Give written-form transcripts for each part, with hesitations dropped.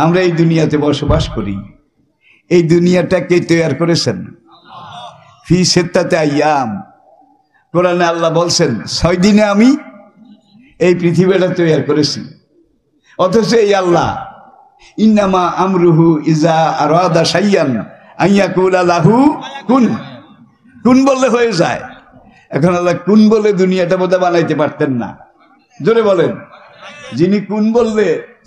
আমরা এই দুনিয়াতে বসবাস করি। এই দুনিয়াটা কে তৈরি করেছেন? ফি সিত্তাতি আইয়াম। কোরআনে আল্লাহ বলছেন 6 দিনে আমি এই পৃথিবীটা তৈরি করেছি। অথচ এই আল্লাহ ইন্নামা আমরুহু ইজা আরাদা শাইয়ান আইয়াকুলা লাহু কুন, কুন বললে হয়ে যায়। এখন আল্লাহ কুন বলে দুনিয়াটা বোধহয় বানাইতে পারতেন না। জোরে বলেন। যিনি কুন বললে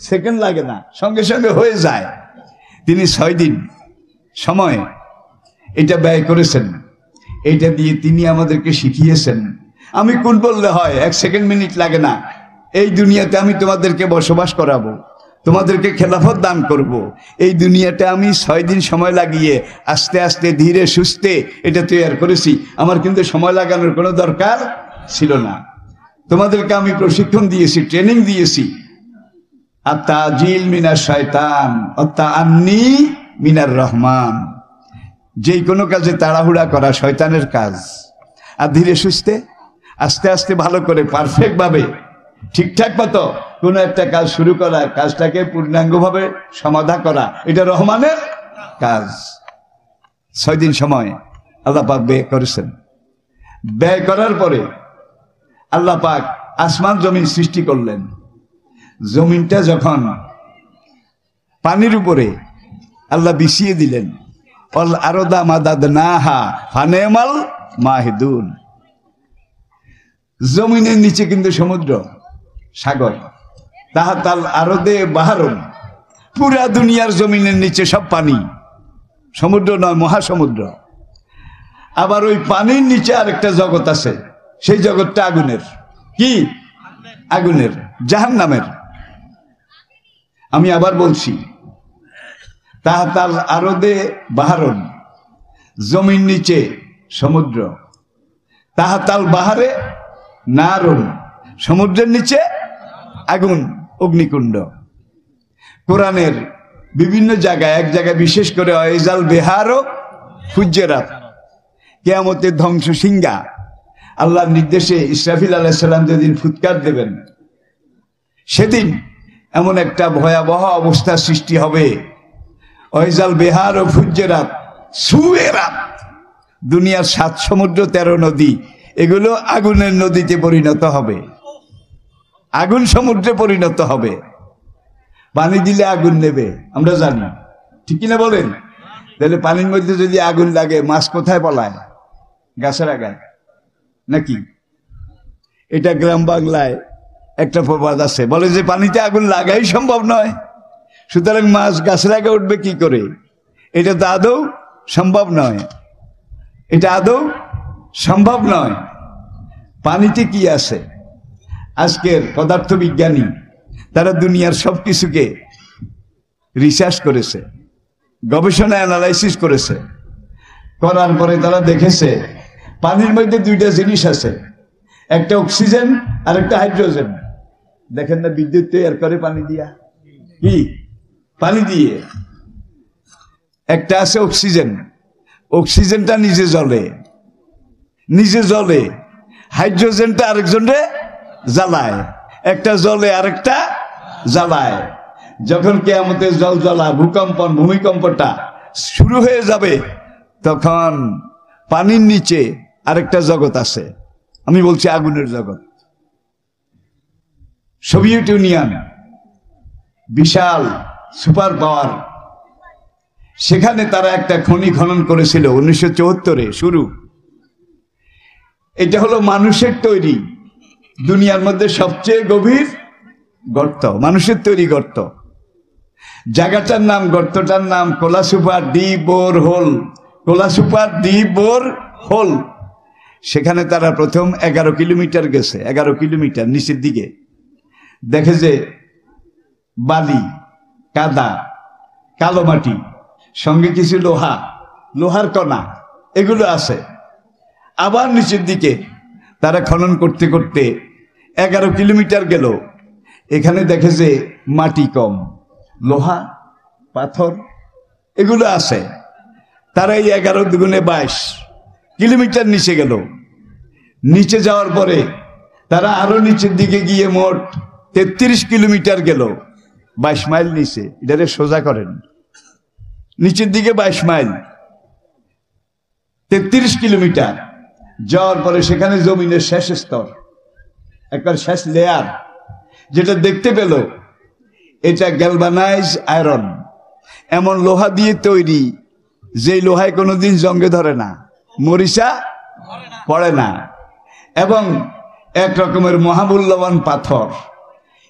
সেকেন্ড লাগে না, সঙ্গে সঙ্গে হয়ে যায়। তিনি 6 দিন সময় এটা ব্যয় করেছেন। এটা দিয়ে তিনি আমাদেরকে শিখিয়েছেন আমি কুন বললে হয়, 1 সেকেন্ড মিনিট লাগে না। এই দুনিয়াতে আমি তোমাদেরকে বসবাস করাবো, তোমাদেরকে খেলাফত দান করব। এই দুনিয়াটা আমি 6 দিন সময় লাগিয়ে আস্তে আস্তে ধীরে সুস্থে এটা তৈরি করেছি। আমার কিন্তু সময় লাগানোর কোনো দরকার ছিল না। তোমাদেরকে আমি প্রশিক্ষণ দিয়েছি, ট্রেনিং দিয়েছি। আত-তাজিল মিনাশ শয়তান আত-তাআন্নি মিনার রহমান। যে কোনো কাজে তাড়াহুড়া করা শয়তানের কাজ, আর ধীরে সুস্থে আস্তে আস্তে ভালো করে পারফেক্ট ভাবে ঠিকঠাক মতো কোনো একটা কাজ শুরু করা, কাজটাকে পূর্ণাঙ্গভাবে সমাধা করা, এটা রহমানের কাজ। 6 দিন সময় আল্লাহ পাক ব্যয় করেছেন। ব্যয় করার পরে আল্লাহ পাক আসমান জমিন সৃষ্টি করলেন। জমিনটা যখন পানির উপরে আল্লাহ বিছিয়ে দিলেন, অল আরদা মাদাদনাহা ফানেমাল মাহিদুন। জমিনের নিচে কিন্তু সমুদ্র, সাগর। তাহাতাল আরদে বাহারুন। পুরা দুনিয়ার জমিনের নিচে সব পানি, সমুদ্র নয়, মহাসমুদ্র। আবার ওই পানির নিচে আরেকটা জগৎ আছে, সেই জগৎটা আগুনের। কি? আগুনের, জাহান্নামের। আমি আবার বলছি, তাহাতাল আরদে বাহারুন, জমিন নিচে সমুদ্র। তাহাতাল বাহারে নারুন, সমুদ্রের নিচে আগুন, অগ্নিকুণ্ড। কোরআনের বিভিন্ন জায়গায়, এক জায়গায় বিশেষ করে ওয়াইজাল বিহারও ফুজ্জিরাত, কিয়ামতের ধ্বংস সিংহা আল্লাহর নির্দেশে ইসরাফিল আলাইহিস সালাম যেদিন ফুৎকার দেবেন, সেদিন এমন একটা ভয়াবহ অবস্থা সৃষ্টি হবে। ওয়াইজাল বিহারও ফুজ্জিরাত সুয়েরাত। দুনিয়ার 7 সমুদ্র 13 নদী, এগুলো আগুনের নদীতে পরিণত হবে, আগুন সমুদ্রে পরিণত হবে। পানি দিলে আগুন নেবে, আমরা জানি, ঠিক কিনা বলেন? তাহলে পানির মধ্যে যদি আগুন লাগে, মাছ কোথায় পলায়? গাছের আগায় নাকি? এটা গ্রাম বাংলায় একটা প্রবাদ আছে, বলে যে পানিতে আগুন লাগাই সম্ভব নয়, সুতরাং মাছ গাছের আগে উঠবে কি করে? এটা তো আদৌ সম্ভব নয়, এটা আদৌ সম্ভব নয়। পানিতে কি আছে? আজকের পদার্থবিজ্ঞানী তারা দুনিয়ার সব কিছুকে রিসার্চ করেছে, গবেষণা অ্যানালাইসিস করেছে। করার পরে তারা দেখেছে পানির মধ্যে 2টা জিনিস আছে, একটা অক্সিজেন আর একটা হাইড্রোজেন। দেখেন না, বিদ্যুৎ তৈরি করে পানি দিয়া, কি পানি দিয়ে। একটা আছে অক্সিজেন, অক্সিজেনটা নিজে জ্বলে, নিজে জ্বলে। হাইড্রোজেনটা আরেকজনরে জ্বালায়, একটা জ্বলে আরেকটা জ্বালায়। যখন কিয়ামতের জল জ্বালা ভূমিকম্পটা শুরু হয়ে যাবে, তখন পানির নিচে আরেকটা জগৎ আছে, আমি বলছি আগুনের জগৎ। সোভিয়েত ইউনিয়ন বিশাল সুপার পাওয়ার, সেখানে তারা একটা খনি খনন করেছিল 1974-এ শুরু। এটা হলো মানুষের তৈরি দুনিয়ার মধ্যে সবচেয়ে গভীর গর্ত, মানুষের তৈরি গর্ত। জায়গাটার নাম, গর্তটার নাম Kola super deep bore hole, Kola super deep bore hole. সেখানে তারা প্রথম 11 কিলোমিটার গেছে, 11 কিলোমিটার নিচের দিকে। দেখে যে বালি, কাদা, কালো মাটি, সঙ্গে কিছু লোহা, লোহার কণা, এগুলো আছে। আবার নিচের দিকে তারা খনন করতে করতে 11 কিলোমিটার গেল। এখানে দেখে যে মাটি কম, লোহা, পাথর এগুলো আছে। তারা এই 11 দুগুণে 22 কিলোমিটার নিচে গেল। নিচে যাওয়ার পরে তারা আরো নিচের দিকে গিয়ে মোট 33 কিলোমিটার গেল, 22 মাইল নিচে, এটারে সোজা করেন, নিচের দিকে 22 মাইল, 33 কিলোমিটার যাওয়ার পরে সেখানে জমিনের শেষ স্তর, একবার শেষ লেয়ার, যেটা দেখতে পেল এটা গ্যালভানাইজ আয়রন, এমন লোহা দিয়ে তৈরি যে লোহায় কোনোদিন জঙ্গে ধরে না, মরিচা পড়ে না, এবং এক রকমের মহামূল্যবান পাথর।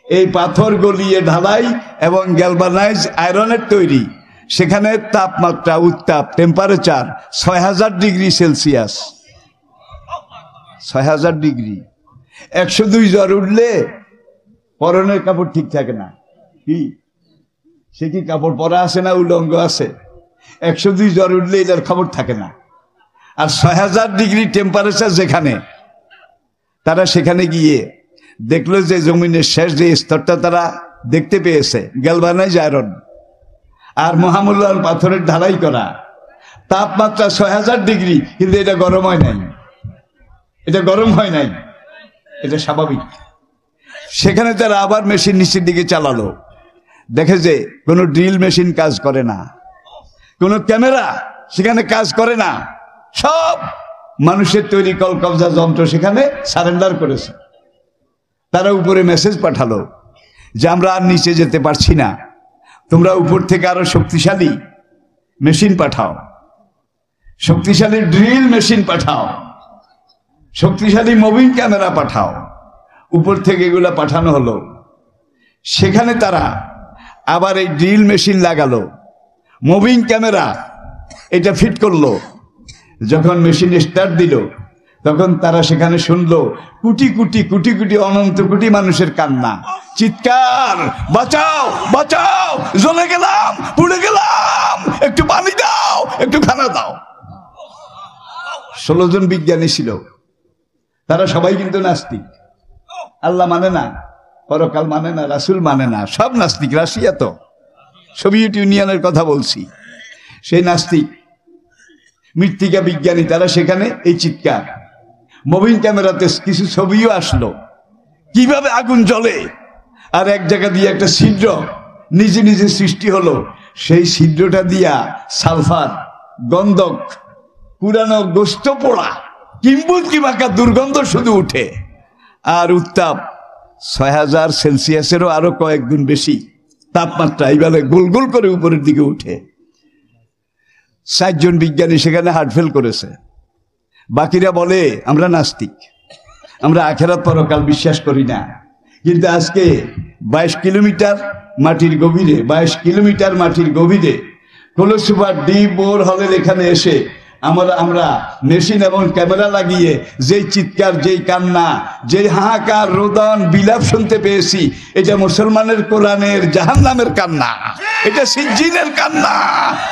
এই পাথর গলিয়ে ঢালাই এবং গ্যালভানাইজ আয়রনের তৈরি। সেখানে তাপমাত্রা, উত্তাপ, টেম্পারেচার 6000 ডিগ্রি সেলসিয়াস, 6000 ডিগ্রি। 102 জ্বর উঠলে পরনের কাপড় ঠিক থাকে না, কি সে কি কাপড় পরা আছে না উলঙ্গ আছে? 102 জ্বর উঠলে এটার খবর থাকে না। আর 6000 ডিগ্রি টেম্পারেচার যেখানে, তারা সেখানে গিয়ে দেখলো যে জমিনের শেষ যে স্তরটা তারা দেখতে পেয়েছে গ্যালভানাইজ আয়রন আর মহামূল্যবান পাথরের ঢালাই করা, তাপমাত্রা 6000 ডিগ্রি, কিন্তু এটা গরম হয় নাই, এটা গরম হয় নাই, এটা স্বাভাবিক। সেখানে তারা আবার মেশিন নিচের দিকে চালালো, দেখে যে কোনো ড্রিল মেশিন কাজ করে না, কোনো ক্যামেরা সেখানে কাজ করে না, সব মানুষের তৈরি কলকবজা যন্ত্র সেখানে সারেন্ডার করেছে। তারা উপরে মেসেজ পাঠালো যে আমরা আর নিচে যেতে পারছি না, তোমরা উপর থেকে আরো শক্তিশালী মেশিন পাঠাও, শক্তিশালী ড্রিল মেশিন পাঠাও, শক্তিশালী মুভিং ক্যামেরা পাঠাও। উপর থেকে এগুলা পাঠানো হলো। সেখানে তারা আবার এই ড্রিল মেশিন লাগালো, মুভিং ক্যামেরা এটা ফিট করলো। যখন মেশিন স্টার্ট দিল তখন তারা সেখানে শুনলো কোটি কোটি কোটি কোটি অনন্ত কোটি মানুষের কান্না, চিৎকার, বাঁচাও বাঁচাও, জ্বলে গেলাম, পুড়ে গেলাম, একটু পানি দাও, একটু খানা দাও। 16 জন বিজ্ঞানী ছিল, তারা সবাই কিন্তু নাস্তিক, আল্লাহ মানে না, পরকাল মানে না, রাসূল মানে না, সব নাস্তিক। রাশিয়া তো সোভিয়েত ইউনিয়নের কথা বলছি, সেই নাস্তিক মৃত্তিকা বিজ্ঞানী, তারা সেখানে এই চিৎকার। মুভিং ক্যামেরাতে কিছু ছবিও আসলো কিভাবে আগুন জ্বলে, আর এক জায়গা দিয়ে একটা ছিদ্র নিজে নিজে সৃষ্টি হলো, সেই ছিদ্রটা দিয়া সালফার, গন্ধক, পুরানো গোস্ত পোড়া, কিম্বুদকি মাখা দুর্গন্ধ শুধু উঠে। আর উত্তাপ 6000 সেলসিয়াসেরও আরো কয়েক গুণ বেশি তাপমাত্রা এইভাবে গোল গোল করে উপরের দিকে উঠে। 4 জন বিজ্ঞানী সেখানে হার্টফেল করেছে। বাকিরা বলে আমরা নাস্তিক, আমরা আখেরাত পরকাল বিশ্বাস করি না। কিন্তু আজকে 22 কিলোমিটার মাটির গভীরে, 22 কিলোমিটার মাটির গভীরে কোলোসুপার ডিপ বোর হলের এখানে এসে আমরা মেশিন এবং ক্যামেরা লাগিয়ে যেই চিৎকার, যেই কান্না, যেই হাহাকার, রোদন, বিলাপ শুনতে পেয়েছি, এটা মুসলমানের কোরআনের জাহান্নামের কান্না, এটা সিজ্জিনের কান্না,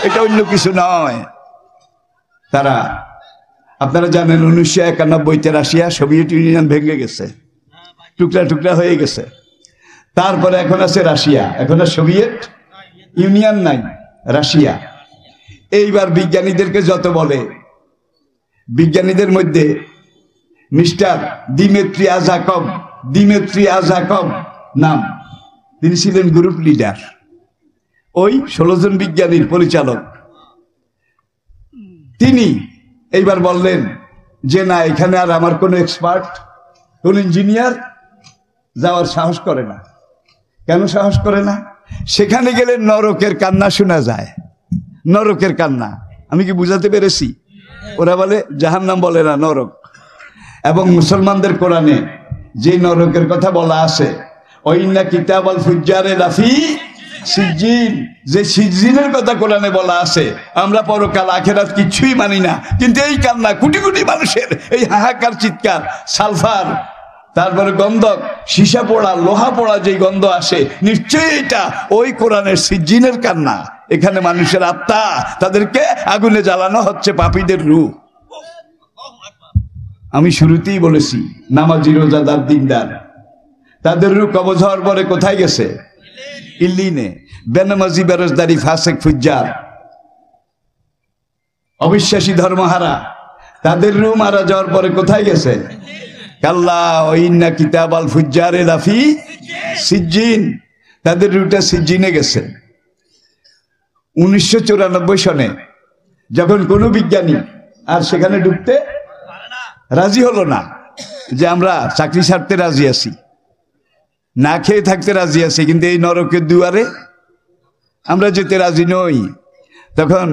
এটা অন্য কিছু নয়। তারা, আপনারা জানেন 1991-তে রাশিয়া, সোভিয়েত ইউনিয়ন ভেঙে গেছে, টুকরা টুকরা হয়ে গেছে। তারপরে এখন আছে রাশিয়া, এখন আর সোভিয়েত ইউনিয়ন নাই, রাশিয়া। এইবার বিজ্ঞানীদেরকে যত বলে, বিজ্ঞানীদের মধ্যে মিস্টার দিমেত্রি আজাকভ নাম, তিনি ছিলেন গ্রুপ লিডার, ওই 16 জন বিজ্ঞানীর পরিচালক। তিনি এইবার বললেন যে না, এখানে আর আমার কোনো এক্সপার্ট, কোন ইঞ্জিনিয়ার যাওয়ার সাহস করে না। কেন সাহস করে না? সেখানে গেলে নরকের কান্না শোনা যায়, নরকের কান্না। আমি কি বুঝাতে পেরেছি? ওরা বলে জাহান্নাম, বলে না নরক। এবং মুসলমানদের কোরআনে যে নরকের কথা বলা আছে, ওয়াইন্না কিতাবাল ফুজ্জারে লাফি সিজ্জিন, যে সিজ্জিনের কথা কোরআনে বলা আছে, আমরা পরকাল আখেরাত কিছুই মানি না, কিন্তু এই কান্না, কোটি কোটি মানুষের এই হাহাকার, চিৎকার, সালফার, তারপরে গন্ধক, সীসা পোড়া, লোহা পোড়া যে গন্ধ আসে, নিশ্চয়ই এটা ওই কোরআনের সিজ্জিনের কান্না। এখানে মানুষের আত্মা, তাদেরকে আগুনে জ্বালানো হচ্ছে, পাপীদের রূহ। আমি শুরুতেই বলেছি, নামাজি, রোজাদার, দিনদার, তাদের রূহ কবজ হওয়ার পরে কোথায় গেছে? ইল্লিনে। বেনামাজি, বেরোজদারি, ফাসেক, ফুজ্জার, অবিশ্বাসী, ধর্মহারা, তাদের রূহ মারা যাওয়ার পরে কোথায় গেছে? কাল্লা ইন্না কিতাবাল ফুজ্জারে লাফি সিজ্জিন। তাদের রুটটা সিজিনে গেছে। 1994 সনে যখন কোনো বিজ্ঞানী আর সেখানে ঢুকতে রাজি হলো না, যে আমরা চাকরি ছাড়তে রাজি আছি, না খেয়ে থাকতে রাজি আছি, কিন্তু এই নরকের দুয়ারে আমরা যেতে রাজি নই, তখন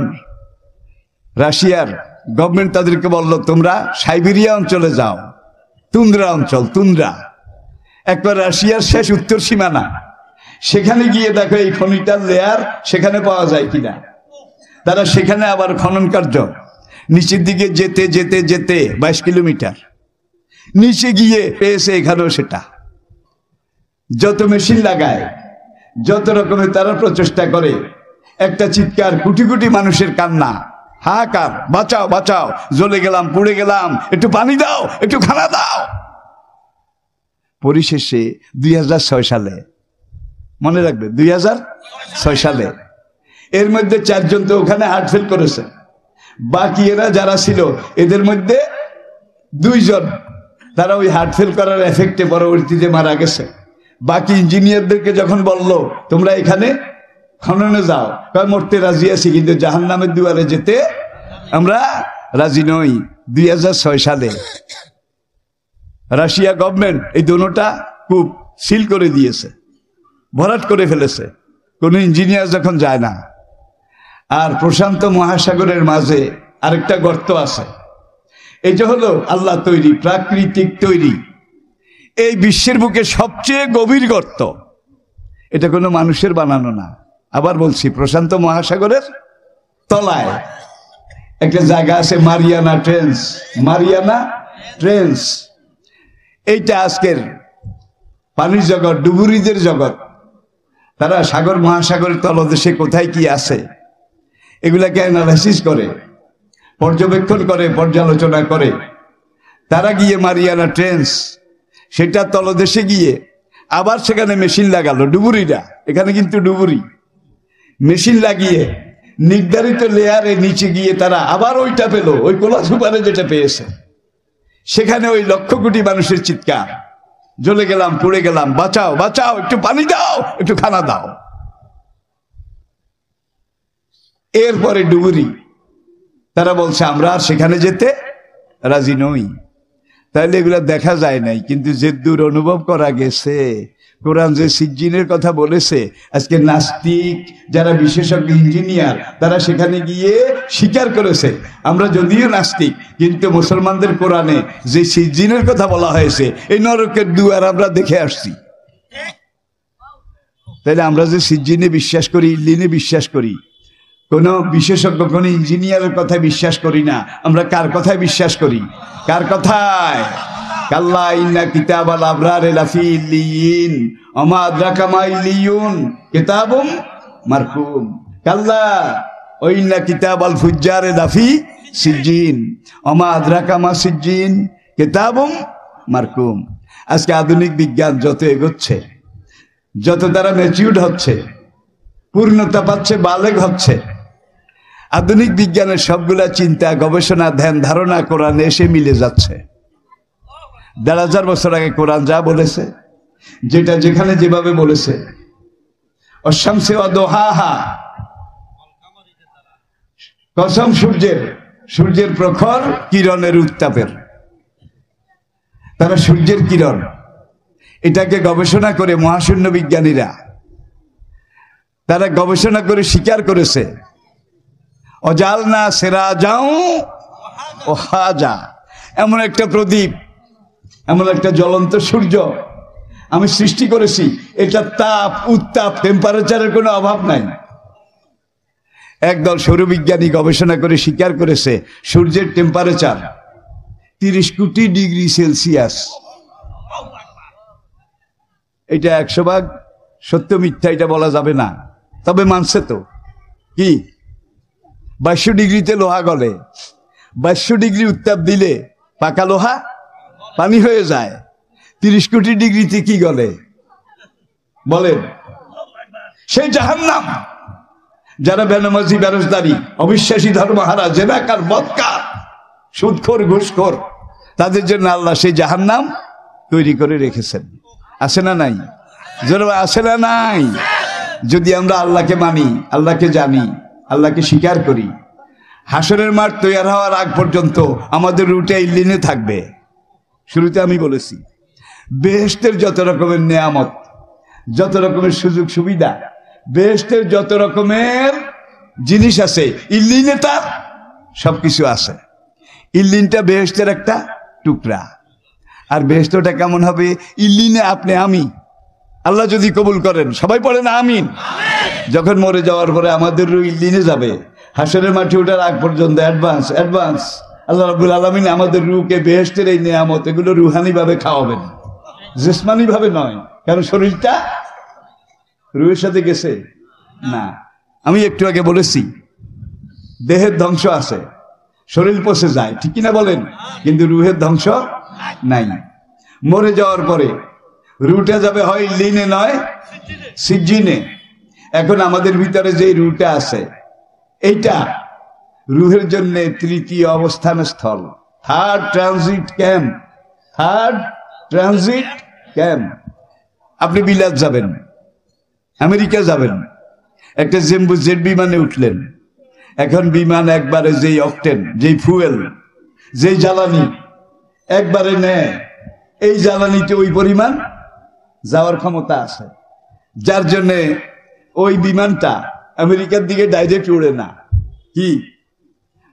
রাশিয়ার গভর্নমেন্ট তাদেরকে বলল, তোমরা সাইবেরিয়া অঞ্চলে যাও, তুন্দ্রা অঞ্চল, তুন্দ্রা একবার রাশিয়ার শেষ উত্তর সীমানা, সেখানে গিয়ে দেখো এই খনিটার লেয়ার সেখানে পাওয়া যায় কিনা। তারা সেখানে আবার খনন কার্য নিচের দিকে যেতে যেতে যেতে 22 কিলোমিটার নিচে গিয়ে পেয়েছে এখানেও সেটা। যত মেশিন লাগায়, যত রকমের তারা প্রচেষ্টা করে, একটা চিৎকার, কোটি কোটি মানুষের কান্না, হাহাকার, বাঁচাও বাঁচাও, জ্বলে গেলাম, পুড়ে গেলাম, একটু পানি দাও, একটু খানা দাও। পরিশেষে 2006 সালে, মনে রাখবে 2006 সালে, এর মধ্যে 4 জন তো ওখানে হার্ট ফেল করেছে, বাকি এরা যারা ছিল এদের মধ্যে 2 জন তারা ওই হার্ট ফেল করার এফেক্টে পরবর্তীতে মারা গেছে। বাকি ইঞ্জিনিয়ারদেরকে যখন বলল তোমরা এখানে খননে যাও, কয় মরতে রাজি আছি, কিন্তু জাহান্নামের দুয়ারে যেতে আমরা রাজি নই। 2006 সালে রাশিয়া গভর্নমেন্ট এই দোনোটা খুব সিল করে দিয়েছে, ভরাট করে ফেলেছে, কোনো ইঞ্জিনিয়ার যখন যায় না। আর প্রশান্ত মহাসাগরের মাঝে আরেকটা গর্ত আছে, এটা হলো আল্লাহ তৈরি, প্রাকৃতিক তৈরি, এই বিশ্বের বুকে সবচেয়ে গভীর গর্ত, এটা কোনো মানুষের বানানো না। আবার বলছি, প্রশান্ত মহাসাগরের তলায় একটা জায়গা আছে, মারিয়ানা ট্রেঞ্চ, মারিয়ানা ট্রেঞ্চ। এইটা আজকের পানির জগৎ, ডুবুরিদের জগৎ, তারা সাগর মহাসাগরের তলদেশে কোথায় কি আছে এগুলাকে অ্যানালাইসিস করে, পর্যবেক্ষণ করে, পর্যালোচনা করে। তারা গিয়ে মারিয়ানা ট্রেঞ্চ, সেটা তলদেশে গিয়ে আবার সেখানে মেশিন লাগালো, ডুবুরিরা, এখানে কিন্তু ডুবুরি, মেশিন লাগিয়ে নির্ধারিত লেয়ারে নিচে গিয়ে তারা আবার ওইটা পেল, ওই কোলা সুপারে যেটা পেয়েছে। সেখানে ওই লক্ষ কোটি মানুষের চিৎকার, জ্বলে গেলাম, পুড়ে গেলাম, বাঁচাও বাঁচাও, একটু পানি দাও, একটু খানা দাও। এরপরে ডুবুরি, তারা বলছে আমরা আর সেখানে যেতে রাজি নই। তাহলে এগুলা দেখা যায় নাই, কিন্তু যে দূর অনুভব করা গেছে, কোরআন যে সিজ্জিনের কথা বলেছে, আজকে নাস্তিক যারা বিশেষজ্ঞ ইঞ্জিনিয়ার তারা সেখানে গিয়ে স্বীকার করেছে, আমরা যদিও নাস্তিক কিন্তু মুসলমানদের কোরআনে যে সিজ্জিনের কথা বলা হয়েছে, এই নরকের দুয়ার আমরা দেখে আসছি। তাহলে আমরা যে সিজ্জিনে বিশ্বাস করি, ইল্লিনে বিশ্বাস করি, কোনো বিশেষজ্ঞ, কোনো ইঞ্জিনিয়ারের কথা বিশ্বাস করি না, আমরা কার কথায় বিশ্বাস করি? কার কথায়? কাল্লা ইন্না কিতাবাল আবরারে লাফি ইল্লিয়িন ওমা আদরাকা মা ইল্লিয়ুন কিতাবুম মারকুম। কাল্লা ওয়া ইন্না কিতাবাল ফুজ্জারে লাফি সিজ্জিন ওমা আদরাকা মা সিজ্জিন কিতাবুম মারকুম। আজকে আধুনিক বিজ্ঞান যত এগোচ্ছে, যত তারা ম্যাচিউরড হচ্ছে, পূর্ণতা পাচ্ছে, বালেগ হচ্ছে, আধুনিক বিজ্ঞানের সবগুলা চিন্তা, গবেষণা, ধ্যান ধারণা কোরআনে এসে মিলে যাচ্ছে। ১,৫০০ বছর আগে কোরআন যা বলেছে, যেটা যেখানে যেভাবে বলেছে, অশামসি ওয়া দুহাহা, কসম সূর্যের প্রখর কিরণের উত্তাপের, তারা সূর্যের কিরণ এটাকে গবেষণা করে মহাশূন্য বিজ্ঞানীরা তারা গবেষণা করে স্বীকার করেছে, অজালনা সিরাজাও ওয়াহাজা, এমন একটা প্রদীপ, এমন একটা জ্বলন্ত সূর্য আমি সৃষ্টি করেছি, এটা তাপ, উত্তাপ, টেম্পারেচারের কোনো অভাব নাই। একদল সৌরবিজ্ঞানী গবেষণা করে স্বীকার করেছে সূর্যের টেম্পারেচার 30 কোটি ডিগ্রি সেলসিয়াস। এটা 100% সত্য মিথ্যা এটা বলা যাবে না, তবে মানছে তো। কি 2200 ডিগ্রিতে লোহা গলে, 2200 ডিগ্রি উত্তাপ দিলে পাকা লোহা পানি হয়ে যায়, 30 কোটি ডিগ্রিতে কি গলে বলেন? সেই জাহান্নাম। যারা বেনামাজি, বেরোজদারি, অবিশ্বাসী, ধর্মহারা, জেনাকার, বদকার, সুদখোর, ঘুষখোর, তাদের জন্য আল্লাহ সেই জাহান্নাম তৈরি করে রেখেছেন। আছে না নাই? জোরে আছে না নাই? যদি আমরা আল্লাহকে মানি, আল্লাহকে জানি, আল্লাহকে স্বীকার করি, হাসরের মাঠ তৈরি হওয়ার আগ পর্যন্ত আমাদের রুটে ইল্লিনে থাকবে। শুরুতে আমি বলেছি বেহেশতের যত রকমের নেয়ামত, যত রকমের সুযোগ সুবিধা, বেহেশতের যত রকমের জিনিস আছে ইল্লিনে তার সবকিছু আছে। ইল্লিনটা বেহেশতের একটা টুকরা। আর বেহেশতটা কেমন হবে? ইল্লিনে আপনি আমি, আল্লাহ যদি কবুল করেন, সবাই পড়ে না আমিন। যখন মরে যাওয়ার পরে আমাদের রূহ ইল্লিনে যাবে, হাসরের মাঠে ওঠার আগ পর্যন্ত অ্যাডভান্স আল্লাহ রাব্বুল আলামিন আমাদের রূহকে বেহেশতের এই নেয়ামত এগুলো রুহানি ভাবে খাওয়াবেন, জিসমানি ভাবে নয়। কারণ শরীরটা রূহের সাথে গেছে না। আমি একটু আগে বলেছি দেহের ধ্বংস আছে, শরীর পচে যায়, ঠিক কিনা বলেন? কিন্তু রূহের ধ্বংস নাই। মরে যাওয়ার পরে রুটা যাবে হয় ইল্লিনে নয় সিজ্জিনে। এখন আমাদের ভিতরে যে রুটা আছে এইটা রুহের জন্য তৃতীয় অবস্থান স্থল, থার্ড ট্রানজিট ক্যাম্প। আপনি বিলাত যাবেন, আমেরিকা যাবেন, একটা জেম্বু জেট বিমানে উঠলেন। এখন বিমান একবারে যেই অকটেন, যেই ফুয়েল, যেই জ্বালানি একবারে নেয়, এই জ্বালানিতে ওই পরিমাণ যাওয়ার ক্ষমতা আছে, যার জন্যে ওই বিমানটা আমেরিকার দিকে ডাইরেক্ট উড়ে না, কি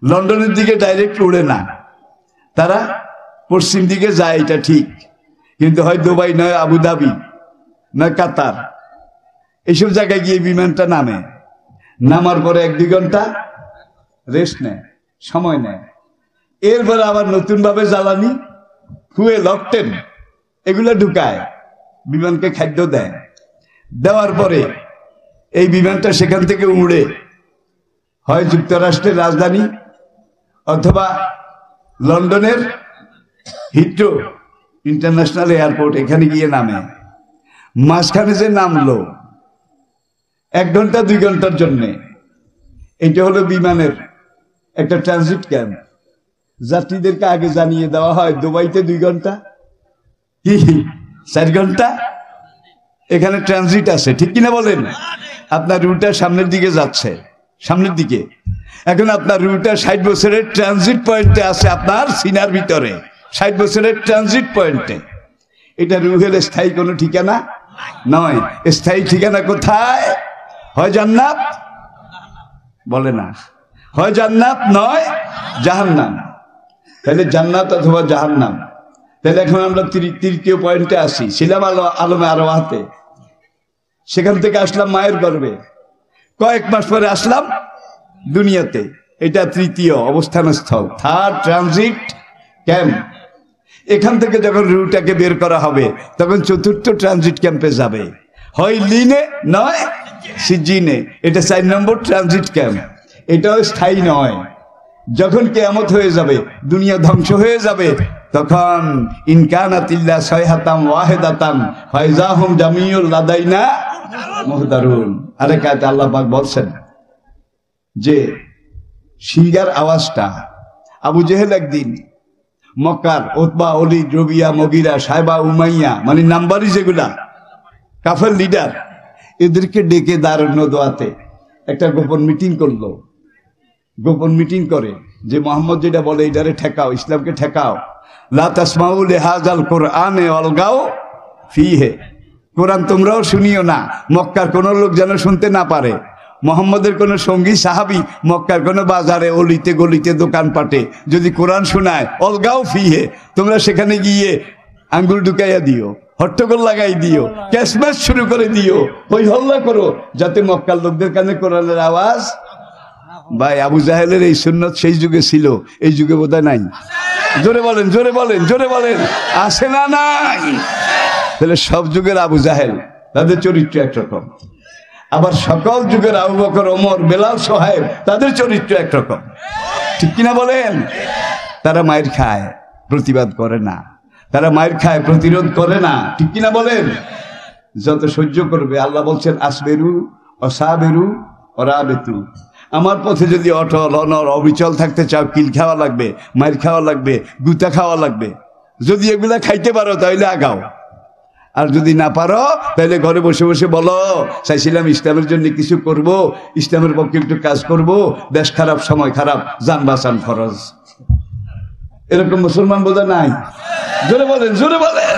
লন্ডনের দিকে ডাইরেক্ট উড়ে না, তারা পশ্চিম দিকে যায়, এটা ঠিক। কিন্তু হয় দুবাই নয় আবুধাবি নয় কাতার, এইসব জায়গায় গিয়ে বিমানটা নামে। নামার পরে 1-2 ঘন্টা রেস্ট নেয়, সময় নেয়। এরপরে আবার নতুন ভাবে জ্বালানি ফুয়েল অকটেন এগুলো ঢুকায়, বিমানকে খাদ্য দেয়। দেওয়ার পরে এই বিমানটা সেখান থেকে উড়ে হয় যুক্তরাষ্ট্রের রাজধানী অথবা লন্ডনের হিথ্রো ইন্টারন্যাশনাল এয়ারপোর্ট, এখানে গিয়ে নামে। মাঝখানে যে নামলো 1 ঘন্টা 2 ঘন্টার জন্যে, এটা হলো বিমানের একটা ট্রানজিট ক্যাম্প। যাত্রীদেরকে আগে জানিয়ে দেওয়া হয় দুবাইতে 2 ঘন্টা কি 4 ঘন্টা এখানে ট্রানজিট আছে, ঠিক কিনা বলেন? আপনার রুটটা সামনের দিকে যাচ্ছে, সামনের দিকে। এখন আপনার রুটটা 60 বছরের ট্রানজিট পয়েন্টে আছে, আপনার সিনার ভিতরে 60 বছরের ট্রানজিট পয়েন্টে। এটা রুহের স্থায়ী কোনো ঠিকানা নয়। স্থায়ী ঠিকানা কোথায়? হয় জান্নাত, বলে না, হয় জান্নাত নয় জাহান্নাম। তাহলে জান্নাত অথবা জাহান্নাম। তাহলে এখন আমরা তৃতীয় পয়েন্টে আসি। ছিলাম আলমে আরওয়াহতে, সেখান থেকে আসলাম মায়ের গর্ভে, কয়েক মাস পরে আসলাম দুনিয়াতে। এটা তৃতীয় অবস্থান স্থল, থার্ড ট্রানজিট ক্যাম্প। এখান থেকে যখন রুটাকে বের করা হবে তখন চতুর্থ ট্রানজিট ক্যাম্পে যাবে, হয় লিনে নয় সিজিনে। এটা 4 নম্বর ট্রানজিট ক্যাম্প। এটাও স্থায়ী নয়। যখন কিয়ামত হয়ে যাবে, দুনিয়া ধ্বংস হয়ে যাবে, তখন ইনকানাতিল্লা সাইহাতাম ওয়াহিদাতাম ফাইজাহুম জামিউল লাদাইনা মুহদারুন। আরেক আয়াতে আল্লাহ পাক বলছেন যে সিংহার আওয়াজটা আবু জেহেল একদিন মক্কার Utba, Walid, Rabia, মগিরা, Saiba, Umayya, মানে নাম্বারি যেগুলা কাফের লিডার, এদেরকে ডেকে দারুন নদওয়াতে একটা গোপন মিটিং করলো। গোপন মিটিং করে যে মোহাম্মদ যেটা বলে এটারে ঠেকাও, ইসলামকে ঠেকাও। লা তাসমাউ লিহাযাল কুরআনে ওয়ালগাও ফীহি, কোরআন তোমরাও শুনিও না, মক্কার কোন লোক যেন শুনতে না পারে। মোহাম্মদের কোন সঙ্গী সাহাবী মক্কার কোন বাজারে অলিতে গলিতে দোকানপাটে যদি কোরআন শোনায়, অলগাও ফীহি, তোমরা সেখানে গিয়ে আঙ্গুল ঢুকাইয়া দিও, হট্টগোল লাগাই দিও, ক্যাশম্যাচ শুরু করে দিও, হই হল্লা করো, যাতে মক্কার লোকদের কানে কোরআনের আওয়াজ। ভাই, আবু জাহেলের এই সুন্নত সেই যুগে ছিল, এই যুগে বোধহয় নাই। জোরে বলেন, জোরে বলেন, জোরে বলেন, আছে না নাই? তাহলে সব যুগের আবু জাহেল, তাদের চরিত্র একরকম। আবার সকল যুগের আবু বকর, ওমর, বেলাল, সোহাইব, তাদের চরিত্র একরকম, ঠিক কিনা বলেন? তারা মায়ের খায়, প্রতিবাদ করে না। তারা মায়ের খায়, প্রতিরোধ করে না, ঠিক কিনা বলেন? যত সহ্য করবে, আল্লাহ বলছেন আসবেরু অসাবেরু অরাবেতু। আমার পথে যদি অটল অনর অবিচল থাকতে চাও, কিল খাওয়া লাগবে, মায়ের খাওয়া লাগবে, গুতা খাওয়া লাগবে। যদি এগুলা খাইতে পারো তাহলে আগাও, আর যদি না পারো তাহলে ঘরে বসে বসে বলো চাইছিলাম ইসলামের জন্য কিছু করব, ইসলামের পক্ষে একটু কাজ করব, দেশ খারাপ, সময় খারাপ, জান বাঁচান ফরজ। এরকম মুসলমান বোধহয় নাই। জোরে বলেন, জোরে বলেন।